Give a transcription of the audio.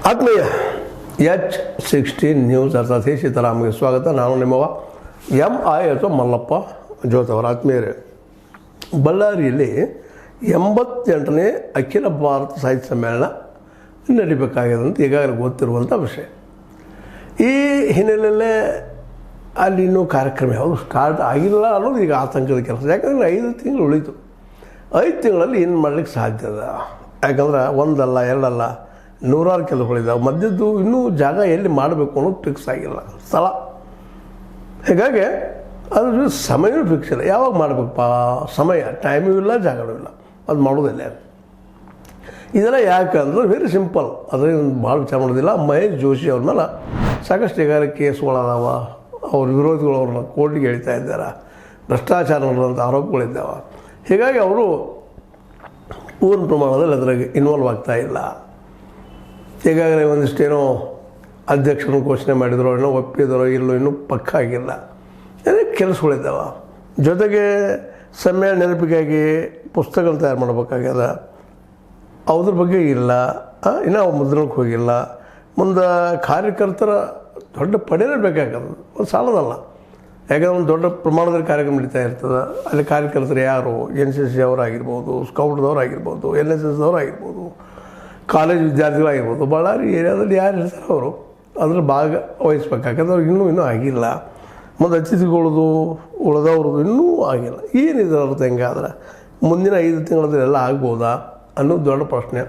ಆತ್ಮೀಯ H16 news ಅರ್ಥಾತ್ ಸೀತಾರಾಮ್ಗೆ ಸ್ವಾಗತ. ನಾನು ನಿಮ್ಮವ MI ಅಥವಾ ಮಲ್ಲಪ್ಪ ಜೋತವರ. ಆತ್ಮೀಯರೇ, ಬಳ್ಳಾರಿಯಲ್ಲಿ 88ನೇ ಅಖಿಲ ಭಾರತ ಸಾಹಿತ್ಯ ಸಮ್ಮೇಳನ ನಡಿಬೇಕಾಗಿದೆ ಅಂತ ಈಗಾಗಲೇ ಗೊತ್ತಿರುವಂಥ ವಿಷಯ. ಈ ಹಿನ್ನೆಲೆಯಲ್ಲೇ ಅಲ್ಲಿ ಇನ್ನೂ ಕಾರ್ಯಕ್ರಮ ಯಾವುದು ಸ್ಟಾರ್ಟ್ ಆಗಿಲ್ಲ ಅನ್ನೋದು ಈಗ ಆತಂಕದ ಕೆಲಸ. ಯಾಕಂದರೆ 5 ತಿಂಗಳು ಉಳಿತು. 5 ತಿಂಗಳಲ್ಲಿ ಏನು ಮಾಡಲಿಕ್ಕೆ ಸಾಧ್ಯ ಅದ? ಯಾಕಂದ್ರೆ ಒಂದಲ್ಲ ಎರಡಲ್ಲ ನೂರಾರು ಕೆಲಸಗಳಿದ್ದಾವೆ. ಮಧ್ಯದ್ದು ಇನ್ನೂ ಜಾಗ ಎಲ್ಲಿ ಮಾಡಬೇಕು ಅನ್ನೋದು ಫಿಕ್ಸ್ ಆಗಿಲ್ಲ, ಸ್ಥಳ. ಹೀಗಾಗಿ ಅದ್ರ ಸಮಯವೂ ಫಿಕ್ಸ್ ಇಲ್ಲ. ಯಾವಾಗ ಮಾಡಬೇಕಪ್ಪ? ಸಮಯ, ಟೈಮೂ ಇಲ್ಲ, ಜಾಗನೂ ಇಲ್ಲ. ಅದು ಮಾಡೋದಿಲ್ಲ. ಇದೆಲ್ಲ ಯಾಕಂದ್ರೆ ವೆರಿ ಸಿಂಪಲ್. ಅದರಿಂದ ಭಾಳ ವಿಚಾರ ಮಾಡೋದಿಲ್ಲ. ಮಹೇಶ್ ಜೋಶಿ ಅವ್ರ ಮೇಲೆ ಸಾಕಷ್ಟು ಈಗಾಗಲೇ ಕೇಸ್ಗಳದಾವ. ಅವ್ರ ವಿರೋಧಿಗಳು ಅವ್ರನ್ನ ಕೋರ್ಟಿಗೆ ಎಳಿತಾ ಇದ್ದಾರೆ. ಭ್ರಷ್ಟಾಚಾರ ಅನ್ನೋಂಥ ಆರೋಪಗಳಿದ್ದಾವೆ. ಹೀಗಾಗಿ ಅವರು ಪೂರ್ಣ ಪ್ರಮಾಣದಲ್ಲಿ ಅದ್ರಾಗೆ ಇನ್ವಾಲ್ವ್ ಆಗ್ತಾ ಇಲ್ಲ. ಈಗಾಗಲೇ ಒಂದಿಷ್ಟೇನೋ ಅಧ್ಯಕ್ಷರನ್ನು ಘೋಷಣೆ ಮಾಡಿದ್ರು, ಏನೋ ಒಪ್ಪಿದರೋ ಇಲ್ಲೋ ಇನ್ನೂ ಪಕ್ಕ ಆಗಿಲ್ಲ. ಏನೇ ಕೆಲಸಗಳಿದ್ದಾವೆ. ಜೊತೆಗೆ ಸಮ್ಮೇಳನ ನೆನಪಿಗಾಗಿ ಪುಸ್ತಕ ತಯಾರು ಮಾಡಬೇಕಾಗ್ಯದ. ಅದ್ರ ಬಗ್ಗೆ ಇಲ್ಲ, ಇನ್ನೂ ಮುದ್ರಣಕ್ಕೆ ಹೋಗಿಲ್ಲ. ಮುಂದೆ ಕಾರ್ಯಕರ್ತರ ದೊಡ್ಡ ಪಡೆಯೇ ಬೇಕಾಗ್ತದೆ, ಒಂದು ಸಾಲದಲ್ಲ. ಯಾಕಂದ್ರೆ ಒಂದು ದೊಡ್ಡ ಪ್ರಮಾಣದಲ್ಲಿ ಕಾರ್ಯಕ್ರಮ ನಡೀತಾ ಇರ್ತದೆ. ಅಲ್ಲಿ ಕಾರ್ಯಕರ್ತರು ಯಾರು? NCC ಅವರಾಗಿರ್ಬೋದು, ಸ್ಕೌಟ್ದವ್ರಾಗಿರ್ಬೋದು, NSSದವ್ರು ಆಗಿರ್ಬೋದು, ಕಾಲೇಜ್ ವಿದ್ಯಾರ್ಥಿಗಳಾಗಿರ್ಬೋದು. ಬಳ್ಳಾರಿ ಏರಿಯಾದಲ್ಲಿ ಯಾರು ಇರ್ತಾರೆ ಅವರು ಅದ್ರ ಭಾಗ ವಹಿಸ್ಬೇಕಾಗ್ತದೆ. ಅವ್ರಿಗೆ ಇನ್ನೂ ಆಗಿಲ್ಲ. ಮತ್ತು ಅತಿಥಿಗಳದು ಉಳಿದವ್ರದ್ದು ಇನ್ನೂ ಆಗಿಲ್ಲ. ಏನಿದೆ ಅರ್ಥ? ಹೆಂಗಾದ್ರೆ ಮುಂದಿನ 5 ತಿಂಗಳಲ್ಲಿ ಎಲ್ಲ ಆಗ್ಬೋದಾ ಅನ್ನೋದು ದೊಡ್ಡ ಪ್ರಶ್ನೆ.